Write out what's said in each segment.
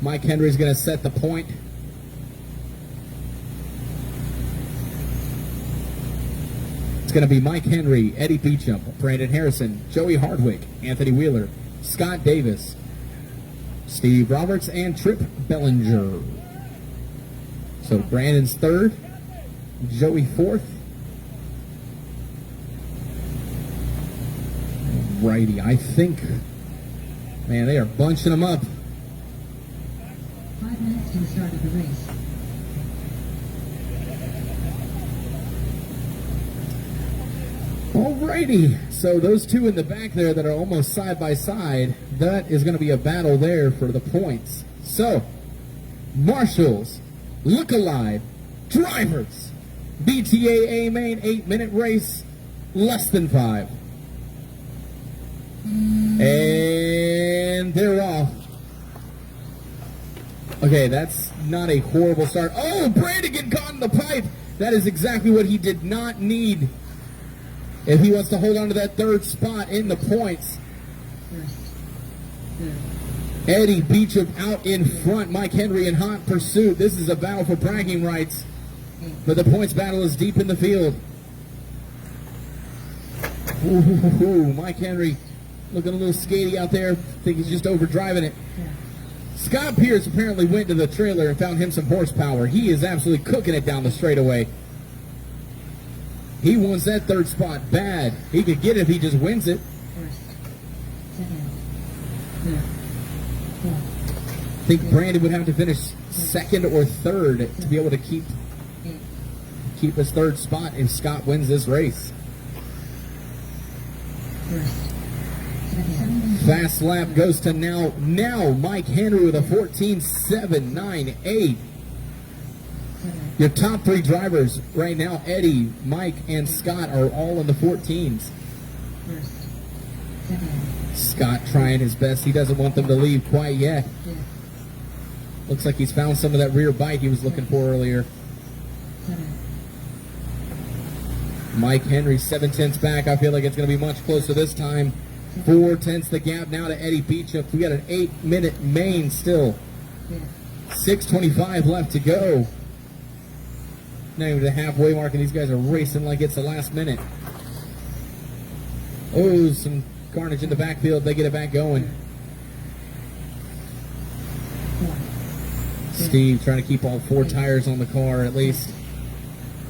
Mike Henry's going to set the point. It's going to be Mike Henry, Eddie Beecham, Brandon Harrison, Joey Hardwick, Anthony Wheeler, Scott Davis, Steve Roberts, and Trip Bellinger. So Brandon's third, Joey fourth. Righty, I think, man, they are bunching them up. 5 minutes to the start of the race. Alrighty, so those two in the back there that are almost side by side, that is going to be a battle there for the points. So, marshals, look-alive, drivers, VTA A-Main 8-minute race, less than 5. And they're off. Okay, that's not a horrible start. Oh, Brandon getting caught in the pipe. That is exactly what he did not need if he wants to hold on to that third spot in the points. Eddie Beecham out in front. Mike Henry in hot pursuit. This is a battle for bragging rights. But the points battle is deep in the field. Ooh, Mike Henry looking a little skatey out there. I think he's just overdriving it. Scott Pierce apparently went to the trailer and found him some horsepower. He is absolutely cooking it down the straightaway. He wants that third spot bad. He could get it if he just wins it. I think Brandon would have to finish second or third to be able to keep his third spot if Scott wins this race. Fast lap goes to now Mike Henry with a 14.798. Your top three drivers right now, Eddie, Mike, and Scott, are all in the 14s. Scott trying his best. He doesn't want them to leave quite yet. Looks like he's found some of that rear bite he was looking for earlier. Mike Henry, 7/10 back. I feel like it's going to be much closer this time. 4/10 the gap now to Eddie Beecham. We got an 8-minute main still. 6:25 left to go. Not even the halfway mark, and these guys are racing like it's the last minute. Oh, some carnage in the backfield. They get it back going. Steve trying to keep all 4 tires on the car at least.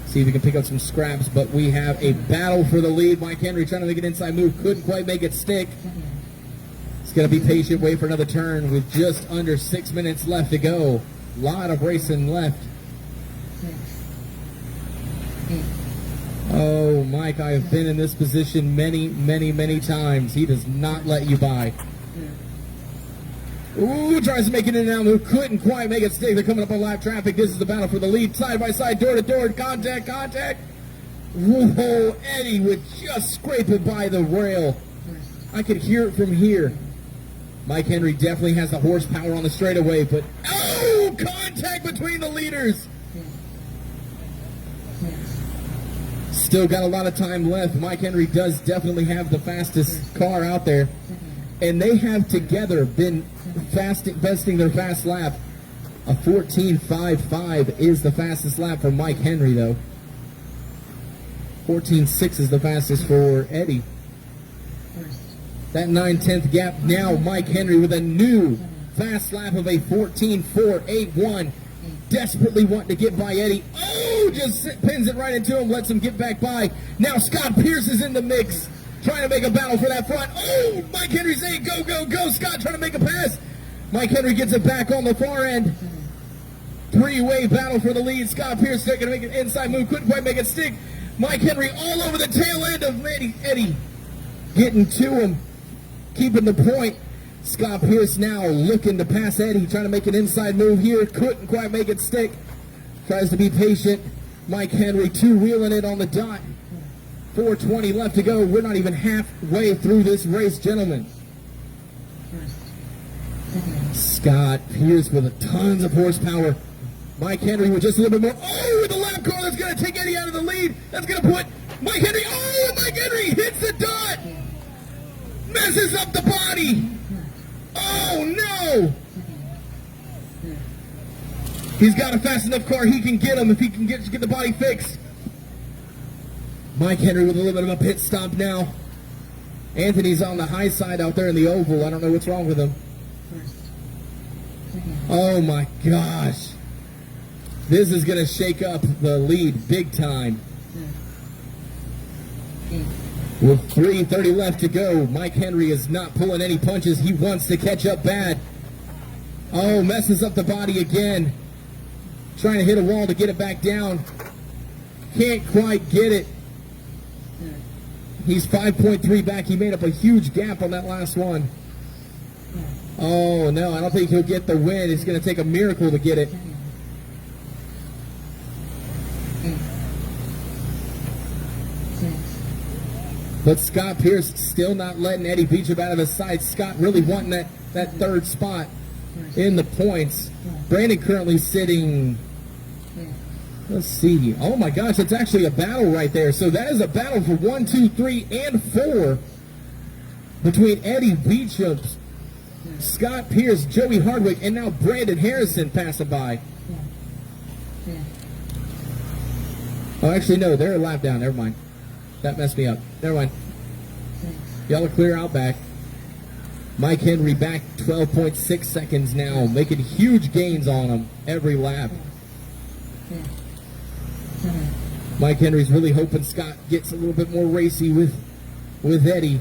See if we can pick up some scraps, but we have a battle for the lead. Mike Henry trying to make an inside move. Couldn't quite make it stick. He's going to be patient, wait for another turn with just under 6 minutes left to go. A lot of racing left. Oh, Mike, I have been in this position many, many, many times. He does not let you by. Ooh, tries to make it in and out move. Couldn't quite make it stick. They're coming up on live traffic. This is the battle for the lead. Side by side, door to door, contact. Whoa, Eddie would just scrape it by the rail. I could hear it from here. Mike Henry definitely has the horsepower on the straightaway, but oh, contact between the leaders. Still got a lot of time left. Mike Henry does definitely have the fastest car out there. And they have together been besting their fast lap. A 14.55 is the fastest lap for Mike Henry, though. 14.6 is the fastest for Eddie. That 9/10 gap now, Mike Henry with a new fast lap of a 14.481. Desperately wanting to get by Eddie. Oh, just pins it right into him, lets him get back by. Now Scott Pierce is in the mix, trying to make a battle for that front. Oh, Mike Henry saying go, go, go. Scott trying to make a pass. Mike Henry gets it back on the far end. 3-way battle for the lead. Scott Pierce taking to make an inside move. Couldn't quite make it stick. Mike Henry all over the tail end of Eddie. Getting to him. Keeping the point. Scott Pierce now looking to pass Eddie. Trying to make an inside move here. Couldn't quite make it stick. Tries to be patient. Mike Henry two-wheeling it on the dot. 4:20 left to go. We're not even halfway through this race, gentlemen. Scott Pierce with tons of horsepower. Mike Henry with just a little bit more. Oh, with the lap car that's going to take Eddie out of the lead. That's going to put Mike Henry. Oh, Mike Henry hits the dot. Messes up the body. Oh, no. He's got a fast enough car. He can get him if he can get the body fixed. Mike Henry with a little bit of a pit stop now. Anthony's on the high side out there in the oval. I don't know what's wrong with him. Oh my gosh. This is going to shake up the lead big time. With 3:30 left to go, Mike Henry is not pulling any punches. He wants to catch up bad. Oh, messes up the body again. Trying to hit a wall to get it back down. Can't quite get it. He's 5.3 back. He made up a huge gap on that last one. Oh, no, I don't think he'll get the win. It's going to take a miracle to get it. But Scott Pierce still not letting Eddie Beecham out of his sight. Scott really wanting that third spot in the points. Brandon currently sitting, let's see. Oh my gosh, it's actually a battle right there. So that is a battle for 1, 2, 3, and 4 between Eddie Beecham, Scott Pierce, Joey Hardwick, and now Brandon Harrison passing by. Oh, actually, no, they're a lap down. Never mind. That messed me up. Never mind. Y'all are clear out back. Mike Henry back 12.6 seconds now, making huge gains on him every lap. Mike Henry's really hoping Scott gets a little bit more racy with Eddie.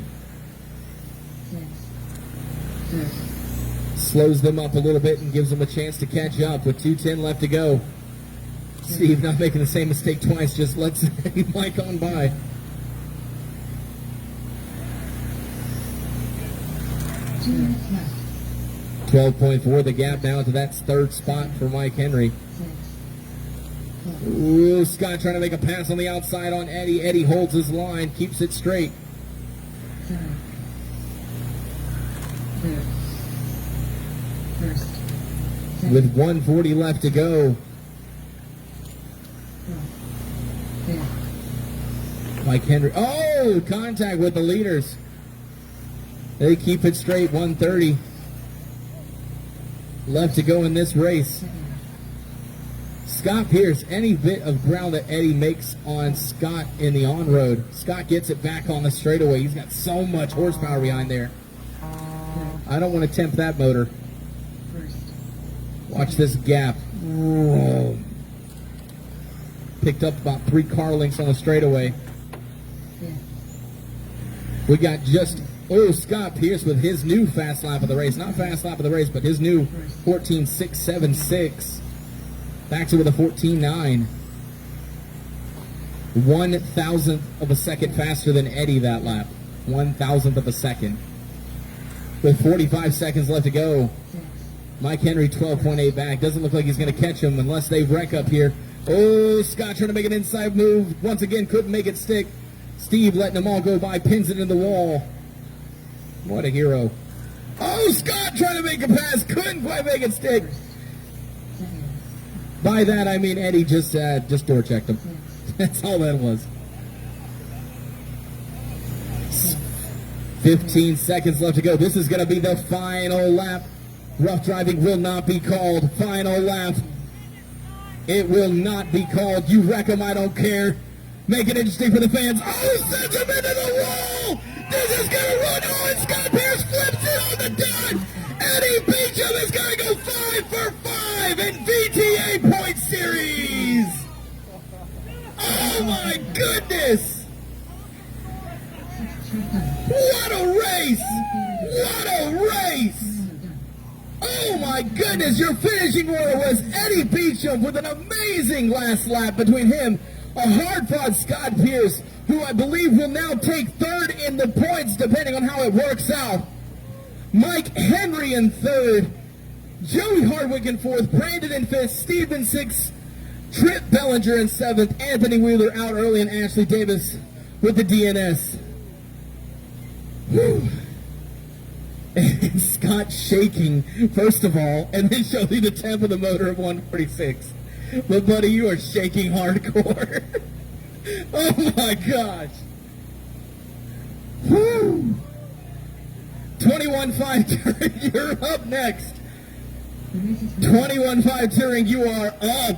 Slows them up a little bit and gives them a chance to catch up with 2:10 left to go. Steve not making the same mistake twice, just lets Mike on by. Mm. 12.4 the gap now to that third spot for Mike Henry. Ooh, Scott trying to make a pass on the outside on Eddie. Eddie holds his line, keeps it straight. With 1:40 left to go. Mike Henry. Oh, contact with the leaders. They keep it straight. 1:30 left to go in this race. Scott Pierce, any bit of ground that Eddie makes on Scott in the on-road, Scott gets it back on the straightaway. He's got so much horsepower behind there. I don't want to tempt that motor. Watch this gap. Whoa. Picked up about 3 car lengths on the straightaway. We got just, Scott Pierce with his new fast lap of the race. Not fast lap of the race, but his new 14.676. Backs it with a 14.9. 1/1000th of a second faster than Eddie that lap. 1/1000th of a second. With 45 seconds left to go. Mike Henry 12.8 back. Doesn't look like he's going to catch him unless they wreck up here. Oh, Scott trying to make an inside move. Once again, couldn't make it stick. Steve letting them all go by, pins it in the wall. What a hero. Oh, Scott trying to make a pass. Couldn't quite make it stick. By that, I mean Eddie just door checked him. That's all that was. 15 seconds left to go. This is going to be the final lap. Rough driving will not be called. Final lap. It will not be called. You wreck them, I don't care. Make it interesting for the fans. Oh, sends him into the wall. This is going to run on. Scott Pierce flips it on the dot. Eddie Beecham is going to go 5 for 5 in VTA point series. Oh, my goodness. What a race. What a race. Oh my goodness, your finishing order was Eddie Beecham with an amazing last lap between him, a hard-fought Scott Pierce, who I believe will now take third in the points depending on how it works out. Mike Henry in third, Joey Hardwick in fourth, Brandon in fifth, Steve in sixth, Trip Bellinger in seventh, Anthony Wheeler out early, and Ashley Davis with the DNS. Whew. And Scott shaking, first of all, and then shows you the temp of the motor of 146. But, buddy, you are shaking hardcore. Oh, my gosh. Whew. 21.5, you're up next. 21.5 Touring, you are up.